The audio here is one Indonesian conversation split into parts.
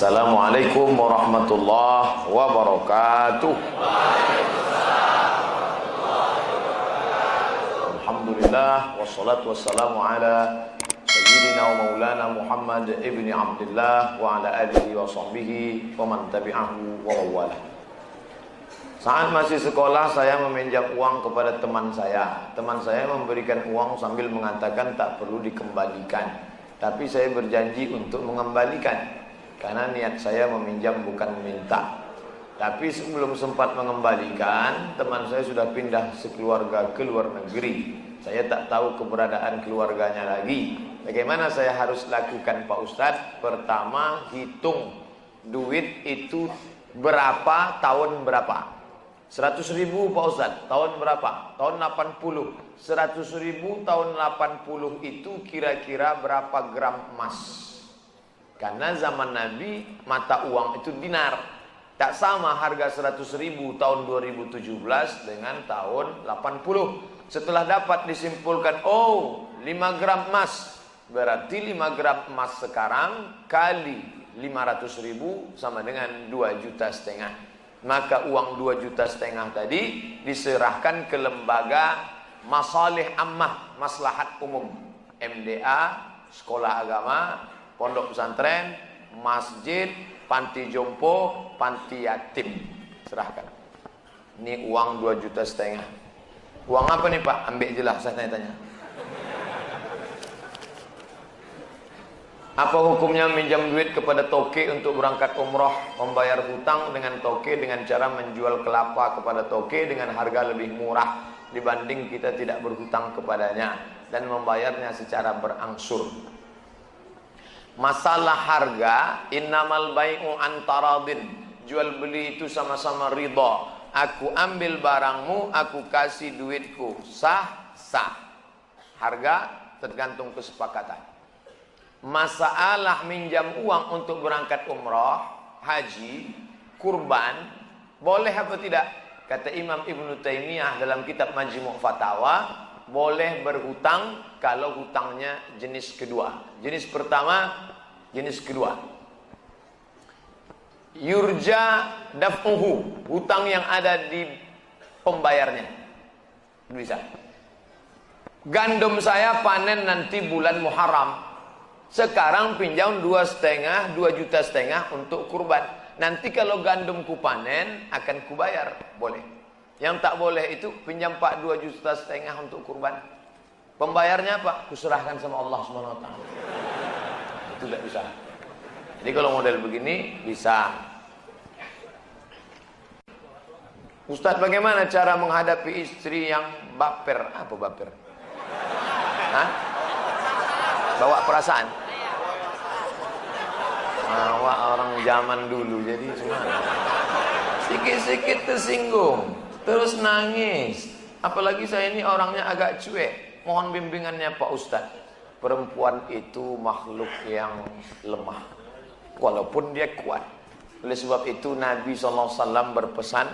Assalamualaikum warahmatullahi wabarakatuh. Alhamdulillah wassalatu wassalamu ala sayyidina wa maulana Muhammad ibni Abdullah wa ala alihi wa sahbihi wa man tabi'ahu wa mawalah. Saat masih sekolah saya meminjam uang kepada teman saya. Teman saya memberikan uang sambil mengatakan tak perlu dikembalikan. Tapi saya berjanji untuk mengembalikan. Karena niat saya meminjam bukan meminta. Tapi sebelum sempat mengembalikan, teman saya sudah pindah sekeluarga ke luar negeri. Saya tak tahu keberadaan keluarganya lagi. Bagaimana saya harus lakukan Pak Ustadz? Pertama, hitung duit itu berapa, tahun berapa. 100.000 Pak Ustadz, tahun berapa? Tahun 80. 100.000 tahun 80 itu kira-kira berapa gram emas? Karena zaman Nabi mata uang itu dinar. Tak sama harga 100.000 tahun 2017 dengan tahun 80. Setelah dapat disimpulkan, oh 5 gram emas. Berarti 5 gram emas sekarang kali 500.000 sama dengan 2,5 juta. Maka uang 2,5 juta tadi diserahkan ke lembaga masalih ammah, maslahat umum. MDA, sekolah agama, pondok pesantren, masjid, panti jompo, panti yatim. Serahkan. Ini uang 2,5 juta. Uang apa nih Pak? Ambil jelas, saya tanya-tanya. Apa hukumnya minjam duit kepada toke untuk berangkat umroh, membayar hutang dengan toke dengan cara menjual kelapa kepada toke dengan harga lebih murah dibanding kita tidak berhutang kepadanya dan membayarnya secara berangsur? Masalah harga, innamal bai'u antaradin. Jual beli itu sama-sama ridha. Aku ambil barangmu, aku kasih duitku. Sah, sah. Harga tergantung kesepakatan. Masalah minjam uang untuk berangkat umrah, haji, kurban, boleh apa tidak? Kata Imam Ibnu Taimiyah dalam kitab Majmu' Fatawa, boleh berhutang kalau hutangnya jenis kedua. Jenis pertama, jenis kedua. Yurja daf'uhu, hutang yang ada di pembayarnya. Bisa. Gandum saya panen nanti bulan Muharram. Sekarang pinjam 2,5, 2,5 juta untuk kurban. Nanti kalau gandumku panen akan kubayar, boleh. Yang tak boleh itu pinjam Pak 2,5 juta untuk kurban. Pembayarnya apa? Kuserahkan sama Allah SWT. Itu tidak bisa. Jadi kalau model begini bisa. Ustadz, bagaimana cara menghadapi istri yang baper? Apa baper? Hah? Bawa perasaan? Bawa orang zaman dulu jadi gimana? Sikit-sikit tersinggung, terus nangis. Apalagi saya ini orangnya agak cuek. Mohon bimbingannya Pak Ustadz. Perempuan itu makhluk yang lemah, walaupun dia kuat. Oleh sebab itu Nabi SAW berpesan,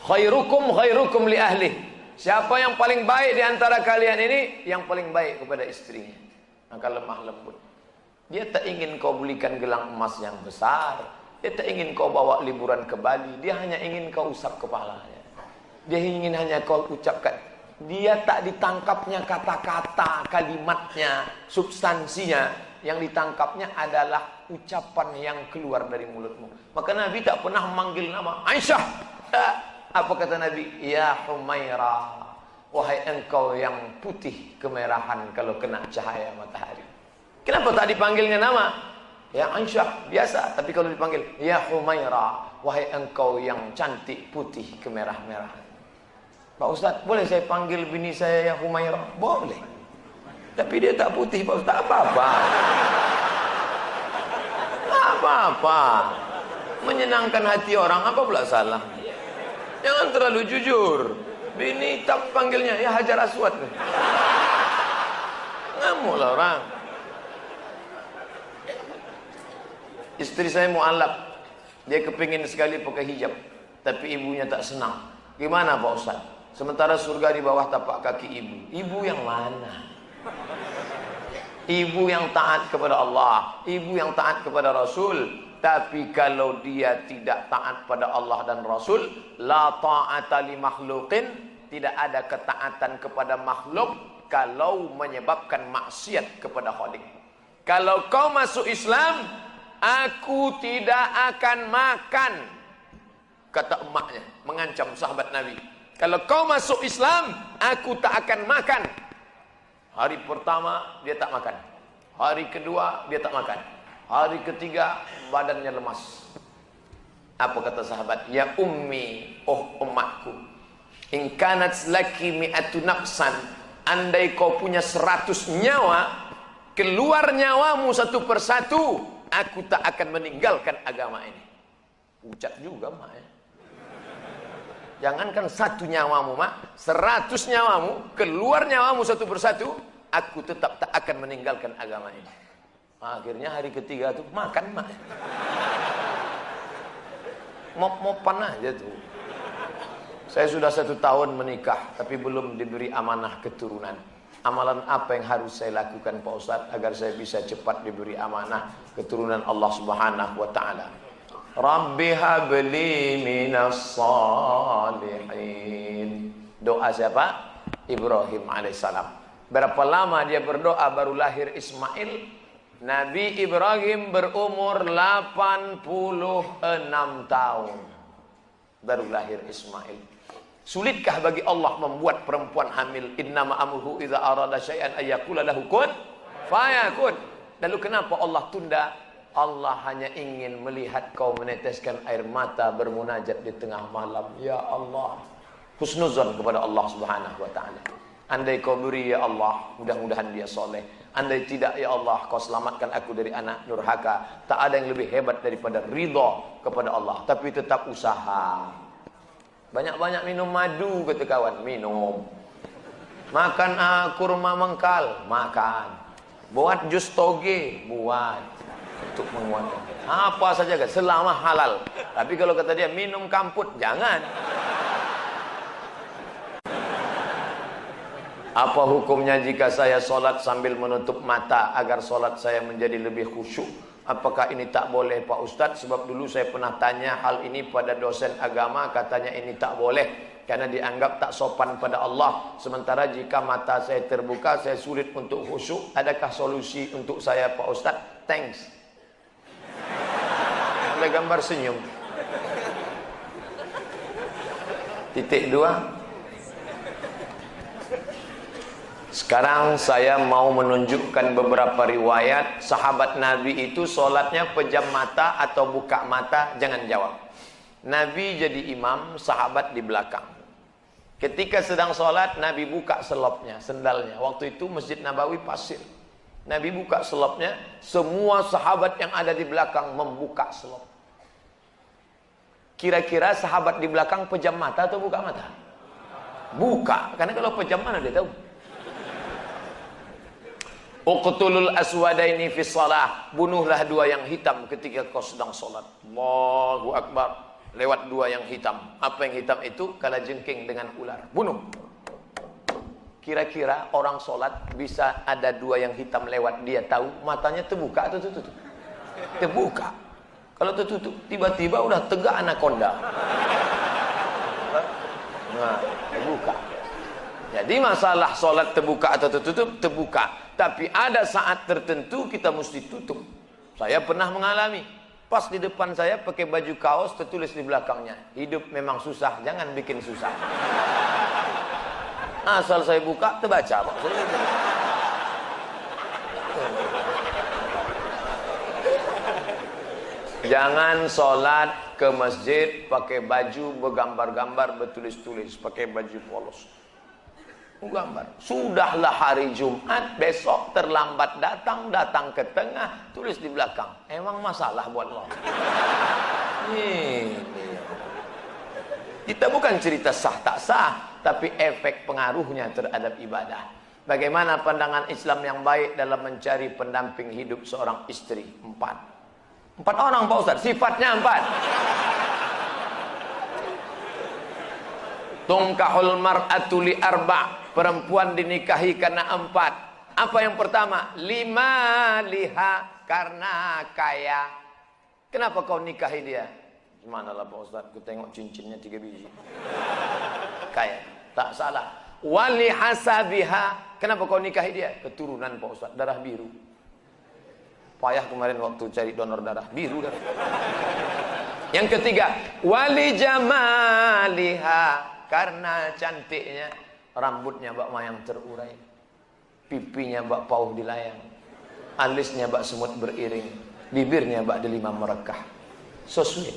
khairukum khairukum li ahli. Siapa yang paling baik di antara kalian ini? Yang paling baik kepada istrinya. Maka lemah lembut. Dia tak ingin kau belikan gelang emas yang besar. Dia tak ingin kau bawa liburan ke Bali. Dia hanya ingin kau usap kepalanya. Dia ingin hanya kau ucapkan. Dia tak ditangkapnya kata-kata, kalimatnya, substansinya. Yang ditangkapnya adalah ucapan yang keluar dari mulutmu. Maka Nabi tak pernah memanggil nama Aisyah. Apa kata Nabi? Ya Humairah, wahai engkau yang putih kemerahan kalau kena cahaya matahari. Kenapa tak dipanggilnya nama? Ya Aisyah, biasa. Tapi kalau dipanggil Ya Humairah, wahai engkau yang cantik putih kemerah-merahan. Pak Ustadz, boleh saya panggil bini saya yang Humairah? Boleh. Tapi dia tak putih Pak Ustadz. Apa-apa. Apa-apa. Menyenangkan hati orang, apa pula salah? Jangan terlalu jujur. Bini tak panggilnya ya Hajar Aswad. Ngamuklah orang. Istri saya mu'alaf. Dia kepingin sekali pakai hijab. Tapi ibunya tak senang. Gimana Pak Ustadz? Sementara surga di bawah tapak kaki ibu. Ibu yang mana? ibu yang taat kepada Allah, ibu yang taat kepada Rasul. Tapi kalau dia tidak taat pada Allah dan Rasul, la ta'ata li makhluqin, tidak ada ketaatan kepada makhluk kalau menyebabkan maksiat kepada Khalik. Kalau kau masuk Islam, aku tidak akan makan, kata emaknya, mengancam sahabat Nabi. Kalau kau masuk Islam, aku tak akan makan. Hari pertama dia tak makan, hari kedua dia tak makan, hari ketiga badannya lemas. Apa kata sahabat? Ya ummi, oh emakku, in kanat laki mi'atu nafsan, andai kau punya 100 nyawa, keluar nyawamu satu persatu, aku tak akan meninggalkan agama ini. Ucat juga mak ya. Jangankan 1 nyawamu mak, 100 nyawamu, keluar nyawamu satu persatu, aku tetap tak akan meninggalkan agama ini. Akhirnya hari ketiga tuh makan mak. Mop-mopan aja tuh. Saya sudah 1 tahun menikah, tapi belum diberi amanah keturunan. Amalan apa yang harus saya lakukan Pak Ustadz agar saya bisa cepat diberi amanah keturunan Allah Subhanahu wa taala? Rabbi habli minas salihin. Doa siapa? Ibrahim alaihissalam. Berapa lama dia berdoa baru lahir Ismail? Nabi Ibrahim berumur 86 tahun baru lahir Ismail. Sulitkah bagi Allah membuat perempuan hamil? Innama amruhu idza arada syai'an ayyaqula lahu kun fayakun. Lalu kenapa Allah tunda? Allah hanya ingin melihat kau meneteskan air mata bermunajat di tengah malam. Ya Allah, husnuzon kepada Allah Subhanahu wa taala. Andai kau beri ya Allah, mudah-mudahan dia soleh. Andai tidak ya Allah, kau selamatkan aku dari anak nurhaka. Tak ada yang lebih hebat daripada ridha kepada Allah. Tapi tetap usaha. Banyak-banyak minum madu, kata kawan. Minum. Makan kurma mengkal. Makan. Buat jus toge. Buat. Untuk menguatkan. Apa saja kan, selama halal. Tapi kalau kata dia minum kamput, jangan. Apa hukumnya jika saya sholat sambil menutup mata agar sholat saya menjadi lebih khusyuk? Apakah ini tak boleh Pak Ustadz? Sebab dulu saya pernah tanya hal ini pada dosen agama, katanya ini tak boleh karena dianggap tak sopan pada Allah. Sementara jika mata saya terbuka, saya sulit untuk khusyuk. Adakah solusi untuk saya Pak Ustadz? Thanks. Ada gambar senyum. Titik 2. Sekarang saya mau menunjukkan beberapa riwayat sahabat Nabi itu sholatnya pejam mata atau buka mata. Jangan jawab. Nabi jadi imam, sahabat di belakang. Ketika sedang sholat, Nabi buka selopnya, sendalnya. Waktu itu Masjid Nabawi pasir. Nabi buka selopnya, semua sahabat yang ada di belakang membuka selop. Kira-kira sahabat di belakang pejam mata atau buka mata? Buka, karena kalau pejam mana dia tahu. Uqtulul aswadaini fi shalah, bunuhlah 2 yang hitam ketika kau sedang sholat. Allahu Akbar. Lewat 2 yang hitam. Apa yang hitam itu? Kalajengking dengan ular. Bunuh. Kira-kira orang sholat bisa ada 2 yang hitam lewat, dia tahu matanya terbuka atau tertutup? Terbuka. Kalau tertutup, tiba-tiba udah tegak anaconda. Nah, terbuka. Jadi masalah sholat terbuka atau tertutup, terbuka. Tapi ada saat tertentu kita mesti tutup. Saya pernah mengalami. Pas di depan saya pakai baju kaos, tertulis di belakangnya, hidup memang susah, jangan bikin susah. Asal saya buka, terbaca Pak. Jangan sholat ke masjid pakai baju bergambar-gambar, bertulis-tulis, pakai baju polos. Gambar. Sudahlah hari Jumat, besok terlambat datang, datang ke tengah, tulis di belakang. Emang masalah buat lo? Ini. Kita bukan cerita sah tak sah, tapi efek pengaruhnya terhadap ibadah. Bagaimana pandangan Islam yang baik dalam mencari pendamping hidup seorang istri? 4 orang Pak Ustaz, sifatnya 4. Tungkahul mar'atu li 4. Perempuan dinikahi karena 4. Apa yang pertama? Lima liha, karena kaya. Kenapa kau nikahi dia? Gimana lah Pak Ustaz, aku tengok cincinnya 3 biji. Kaya, tak salah. Wali hasabiha, kenapa kau nikahi dia? Keturunan Pak Ustaz, darah biru. Payah kemarin waktu cari donor darah, biru darah. Yang ketiga, wali jamaliha, karena cantiknya. Rambutnya bak mayang terurai, pipinya bak pauh dilayang, alisnya bak semut beriring, bibirnya bak delima merekah. So sweet.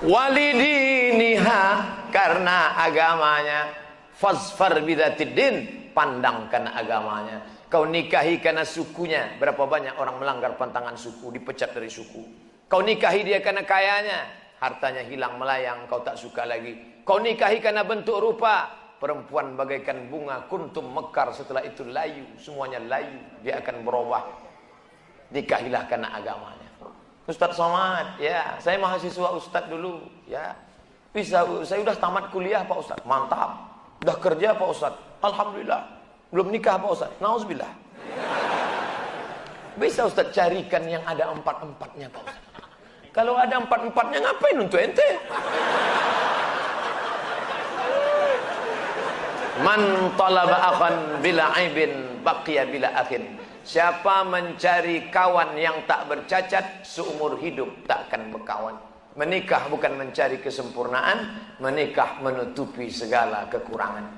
Walidiniha, karena agamanya. Fasfar bidatidin, pandangkan agamanya. Kau nikahi karena sukunya. Berapa banyak orang melanggar pantangan suku, dipecat dari suku. Kau nikahi dia karena kayanya, hartanya hilang melayang, kau tak suka lagi. Kau nikahi karena bentuk rupa, perempuan bagaikan bunga, kuntum mekar, setelah itu layu, semuanya layu, dia akan berubah. Nikahilah karena agamanya. Ustaz Somad, ya, saya mahasiswa Ustaz dulu, ya. Bisa, saya udah tamat kuliah Pak Ustaz, mantap. Udah kerja Pak Ustaz, alhamdulillah. Belum nikah Pak Ustaz, nauzubillah. Bisa Ustaz carikan yang ada 4-4-nya Pak Ustaz. Kalau ada 4-4-nya ngapain untuk ente? Man talaba akhan bila aibin baqiya bila akhin. Siapa mencari kawan yang tak bercacat, seumur hidup tak akan berkawan. Menikah bukan mencari kesempurnaan, menikah menutupi segala kekurangan.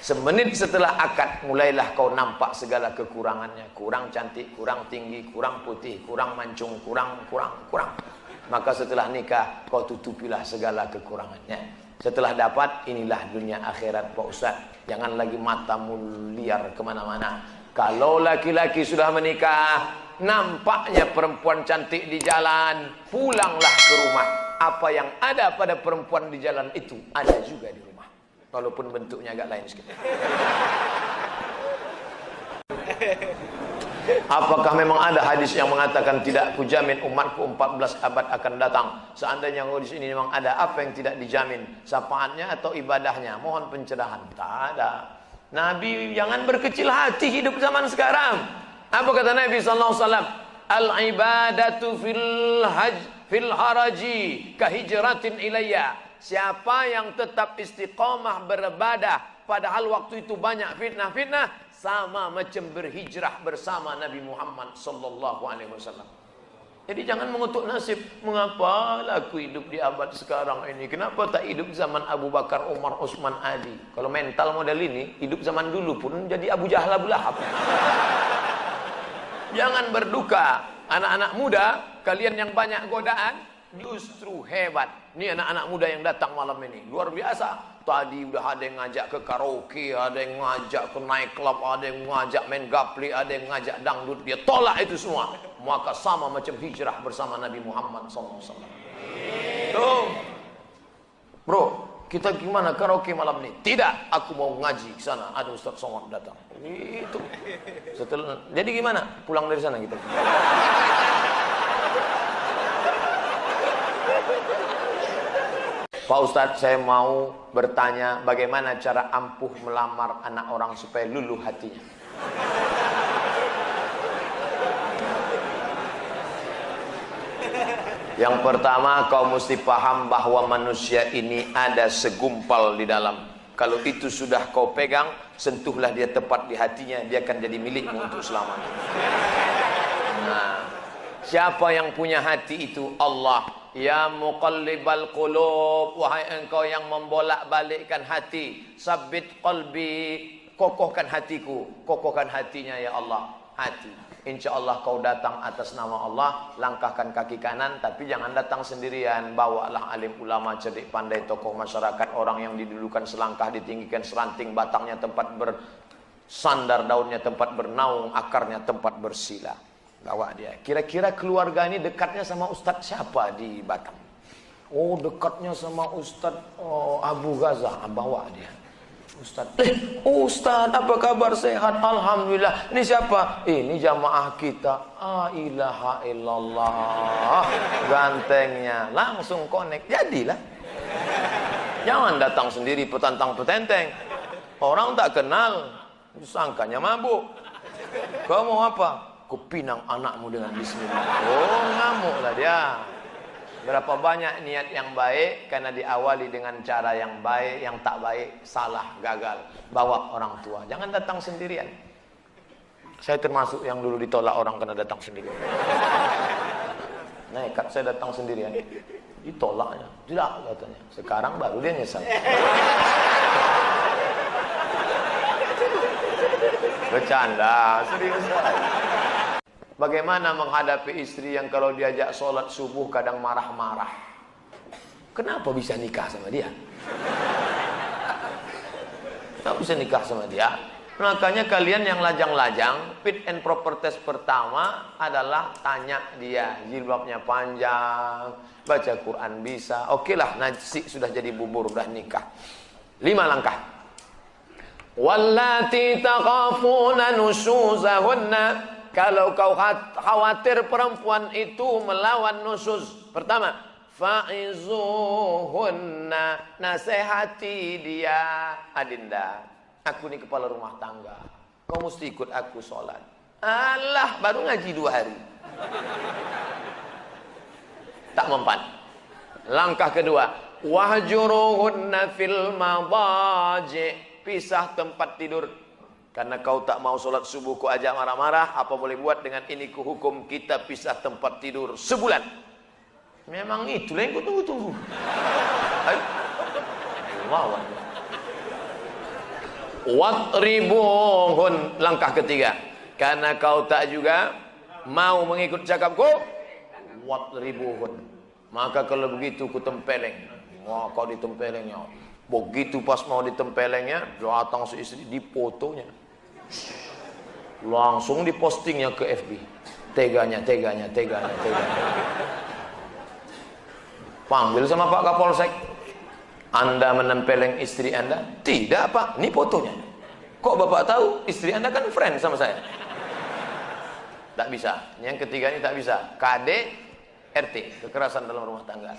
Semenit setelah akad, mulailah kau nampak segala kekurangannya. Kurang cantik, kurang tinggi, kurang putih, kurang mancung, kurang. Maka setelah nikah, kau tutupilah segala kekurangannya. Setelah dapat, inilah dunia akhirat Pak Ustaz. Jangan lagi matamu liar kemana-mana. Kalau laki-laki sudah menikah, nampaknya perempuan cantik di jalan, pulanglah ke rumah. Apa yang ada pada perempuan di jalan itu, ada juga di rumah. Walaupun bentuknya agak lain sedikit. Apakah memang ada hadis yang mengatakan tidak kujamin umatku 14 abad akan datang? Seandainya hadis ini memang ada, apa yang tidak dijamin? Syafaatnya atau ibadahnya? Mohon pencerahan. Tak ada. Nabi jangan berkecil hati hidup zaman sekarang. Apa kata Nabi sallallahu alaihi wasallam? Al-ibadatu fil haraji kahijratin ilayya. Siapa yang tetap istiqamah beribadah padahal waktu itu banyak fitnah-fitnah, sama macam berhijrah bersama Nabi Muhammad sallallahu alaihi wasallam. Jadi jangan mengutuk nasib. Mengapa aku hidup di abad sekarang ini? Kenapa tak hidup zaman Abu Bakar, Umar, Utsman, Ali? Kalau mental model ini, hidup zaman dulu pun jadi Abu Jahal, Abu Lahab. Jangan berduka. Anak-anak muda, kalian yang banyak godaan, justru hebat. Ini anak-anak muda yang datang malam ini, luar biasa. Tadi udah ada yang ngajak ke karaoke, ada yang ngajak ke night club, ada yang ngajak main gapli, ada yang ngajak dangdut. Dia tolak itu semua. Maka sama macam hijrah bersama Nabi Muhammad SAW. Tuh, bro, kita gimana karaoke malam ini? Tidak, aku mau ngaji ke sana. Ada Ustaz Somad datang. Itu. Setelah, jadi gimana? Pulang dari sana gitu. Pak Ustadz, saya mau bertanya bagaimana cara ampuh melamar anak orang supaya luluh hatinya. Yang pertama, kau mesti paham bahwa manusia ini ada segumpal di dalam. Kalau itu sudah kau pegang, sentuhlah dia tepat di hatinya, dia akan jadi milikmu untuk selamanya. Nah, siapa yang punya hati itu? Allah. Ya muqallibal qulub, wahai engkau yang membolak-balikkan hati, sabbit qalbi, kokohkan hatiku, kokohkan hatinya ya Allah, hati. Insyaallah kau datang atas nama Allah, langkahkan kaki kanan, tapi jangan datang sendirian. Bawalah alim ulama, cerdik pandai, tokoh masyarakat, orang yang didulukan selangkah, ditinggikan seranting, batangnya tempat bersandar, daunnya tempat bernaung, akarnya tempat bersila. Bawa dia. Kira-kira keluarga ini dekatnya sama Ustadz siapa di Batam? Oh, dekatnya sama Ustadz Abu Ghazah. Bawa dia. Ustadz, Ustadz apa kabar, sehat? Alhamdulillah. Ini siapa? Ini jamaah kita. Ilaha illallah. Gantengnya langsung connect. Jadilah. Jangan datang sendiri petantang petenteng. Orang tak kenal. Sangkanya mabuk. Kau mau apa? Kupinang anakmu dengan bismillah. Oh, ngamuklah dia. Berapa banyak niat yang baik karena diawali dengan cara yang baik, yang tak baik salah, gagal. Bawa orang tua. Jangan datang sendirian. Saya termasuk yang dulu ditolak orang karena datang sendirian. Nekat saya datang sendirian. Ditolaknya. Tidak katanya. Sekarang baru dia nyesal. Bercanda, serius. Bagaimana menghadapi istri yang kalau diajak sholat subuh kadang marah-marah? Kenapa bisa nikah sama dia? Kenapa bisa nikah sama dia? Makanya kalian yang lajang-lajang, fit and proper test pertama adalah tanya dia, jilbabnya panjang, baca Quran bisa. Oke lah, nasi sudah jadi bubur, udah nikah. 5 langkah. Wallati takhafuna nusyuzahunna. Kalau kau khawatir perempuan itu melawan nusyuz, pertama, fa'izuhunna, nasihati dia. Adinda, aku ini kepala rumah tangga, kau mesti ikut aku sholat. Alah, baru ngaji 2 hari. Tak mempan. Langkah kedua, wahjuruhunna fil madaji, pisah tempat tidur. Karena kau tak mau sholat subuh, kau ajak marah-marah, apa boleh buat dengan ini ku hukum kita pisah tempat tidur sebulan. Memang itulah yang ku tunggu-tunggu. Ayo. Wow. Watribuhun, langkah ketiga. Karena kau tak juga mau mengikut cakapku, watribuhun, maka kalau begitu ku tempeleng. Wah, kau ditempelengnya. Begitu pas mau ditempelengnya, datang si istri, difotonya, langsung dipostingnya ke FB. Teganya. Panggil sama Pak Kapolsek. Anda menempeleng istri Anda? Tidak Pak, ini fotonya. Kok Bapak tahu? Istri Anda kan friend sama saya. Tak bisa. Yang ketiga ini tak bisa. KDRT, kekerasan dalam rumah tangga.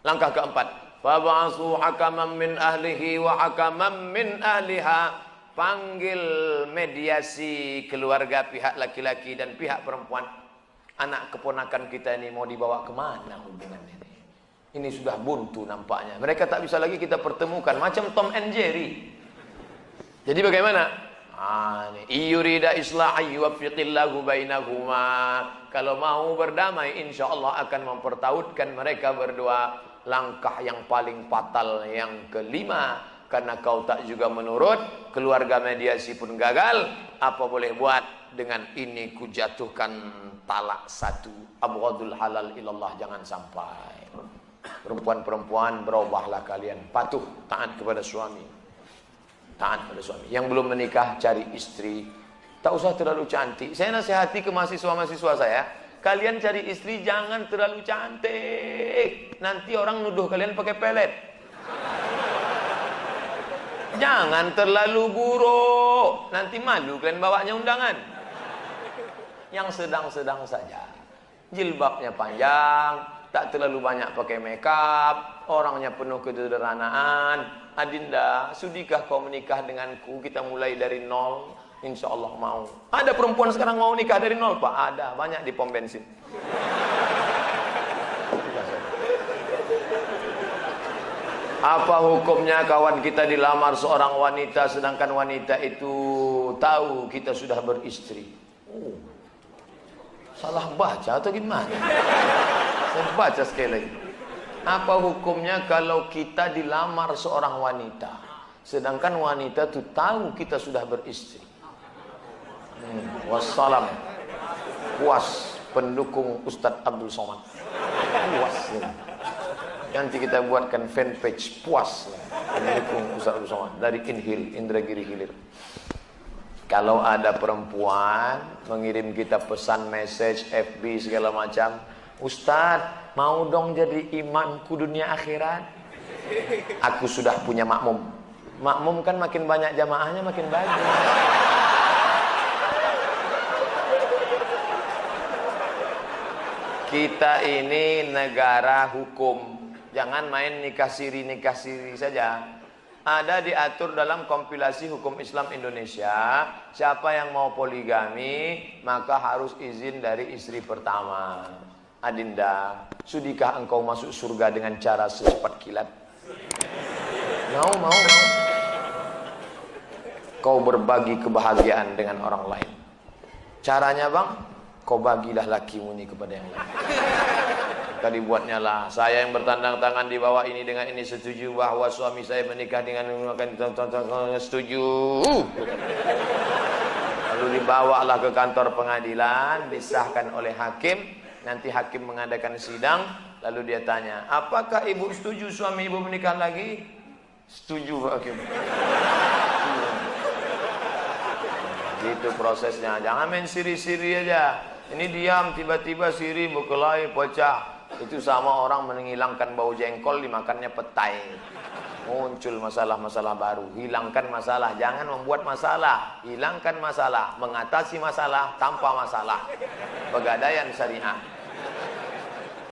Langkah keempat, fab'asu hakaman min ahlihi wa hakaman min ahliha. Panggil mediasi keluarga pihak laki-laki dan pihak perempuan. Anak keponakan kita ini mau dibawa kemana hubungan ini? Ini sudah buntu nampaknya. Mereka tak bisa lagi kita pertemukan. Macam Tom and Jerry. Jadi bagaimana? Iyurida islahi wafiqillahu bainahuma. Kalau mau berdamai, insya Allah akan mempertautkan mereka berdua. Langkah yang paling fatal yang kelima, karena kau tak juga menurut, keluarga mediasi pun gagal. Apa boleh buat? Dengan ini ku jatuhkan talak 1. Abghadul halal ilallah, jangan sampai. Perempuan-perempuan, berubahlah kalian, patuh, taat kepada suami. Taat kepada suami. Yang belum menikah, cari istri. Tak usah terlalu cantik. Saya nasihati ke mahasiswa-mahasiswa saya, kalian cari istri jangan terlalu cantik. Nanti orang nuduh kalian pakai pelet. Jangan terlalu buruk. Nanti malu kalian bawanya undangan. Yang sedang-sedang saja. Jilbabnya panjang, tak terlalu banyak pakai makeup, orangnya penuh kesederhanaan. Adinda, sudikah kau menikah denganku? Kita mulai dari nol. Insya Allah mau. Ada perempuan sekarang mau nikah dari nol Pak? Ada, banyak di pom bensin. Apa hukumnya kawan kita dilamar seorang wanita, sedangkan wanita itu tahu kita sudah beristri? Salah baca atau gimana? Saya baca sekali lagi. Apa hukumnya kalau kita dilamar seorang wanita, sedangkan wanita itu tahu kita sudah beristri? Wassalam. Puas pendukung Ustadz Abdul Somad. Puas ya. Nanti kita buatkan fanpage puas pendukung Ustadz Abdul Somad dari Inhil, Indragiri Hilir. Kalau ada perempuan mengirim kita pesan message FB segala macam, Ustadz mau dong jadi imamku dunia akhirat. Aku sudah punya makmum. Makmum kan makin banyak jamaahnya makin bagus. Kita ini negara hukum. Jangan main nikah siri saja. Ada diatur dalam kompilasi hukum Islam Indonesia, siapa yang mau poligami maka harus izin dari istri pertama. Adinda, sudikah engkau masuk surga dengan cara secepat kilat? Mau. Kau berbagi kebahagiaan dengan orang lain. Caranya bang, kau bagilah lakimu ini kepada yang lain. Tadi buatnya lah, saya yang bertandang tangan di bawah ini dengan ini setuju bahwa suami saya menikah dengan menggunakan setuju. Lalu dibawalah ke kantor pengadilan, disahkan oleh hakim. Nanti hakim mengadakan sidang, lalu dia tanya, apakah ibu setuju suami ibu menikah lagi? Setuju Pak Hakim. Gitu prosesnya, jangan main siri-siri aja. Ini diam, tiba-tiba siri berkelahi pecah. Itu sama orang menghilangkan bau jengkol dimakannya petai. Muncul masalah-masalah baru. Hilangkan masalah, jangan membuat masalah. Hilangkan masalah, mengatasi masalah tanpa masalah. Pegadaian syariah.